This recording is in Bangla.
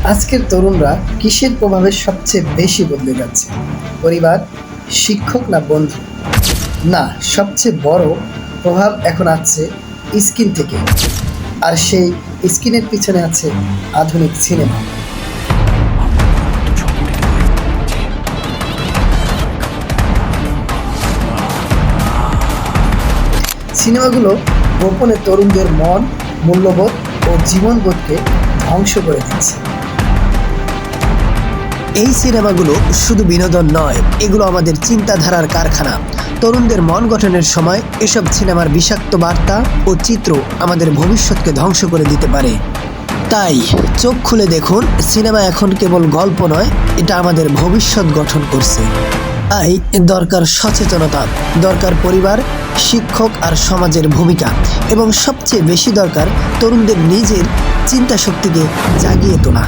আজকের তরুণরা কিসের প্রভাবে সবচেয়ে বেশি বদলে যাচ্ছে? পরিবার, শিক্ষক না বন্ধু? না, সবচেয়ে বড় প্রভাব এখন আছে স্ক্রিন থেকে। আর সেই স্ক্রিনের পিছনে আছে আধুনিক সিনেমা। সিনেমাগুলো গোপনে তরুণদের মন, মূল্যবোধ ও জীবনবোধকে ধ্বংস করে দিচ্ছে। এই সিনেমাগুলো শুধু বিনোদন নয়, এগুলো আমাদের চিন্তাধারার কারখানা। তরুণদের মন গঠনের সময় এসব সিনেমার বিষাক্ত বার্তা ও চিত্র আমাদের ভবিষ্যৎকে ধ্বংস করে দিতে পারে। তাই চোখ খুলে দেখুন, সিনেমা এখন কেবল গল্প নয়, এটা আমাদের ভবিষ্যৎ গঠন করছে। তাই দরকার সচেতনতা, দরকার পরিবার, শিক্ষক আর সমাজের ভূমিকা, এবং সবচেয়ে বেশি দরকার তরুণদের নিজের চিন্তা শক্তিকে জাগিয়ে তোলা।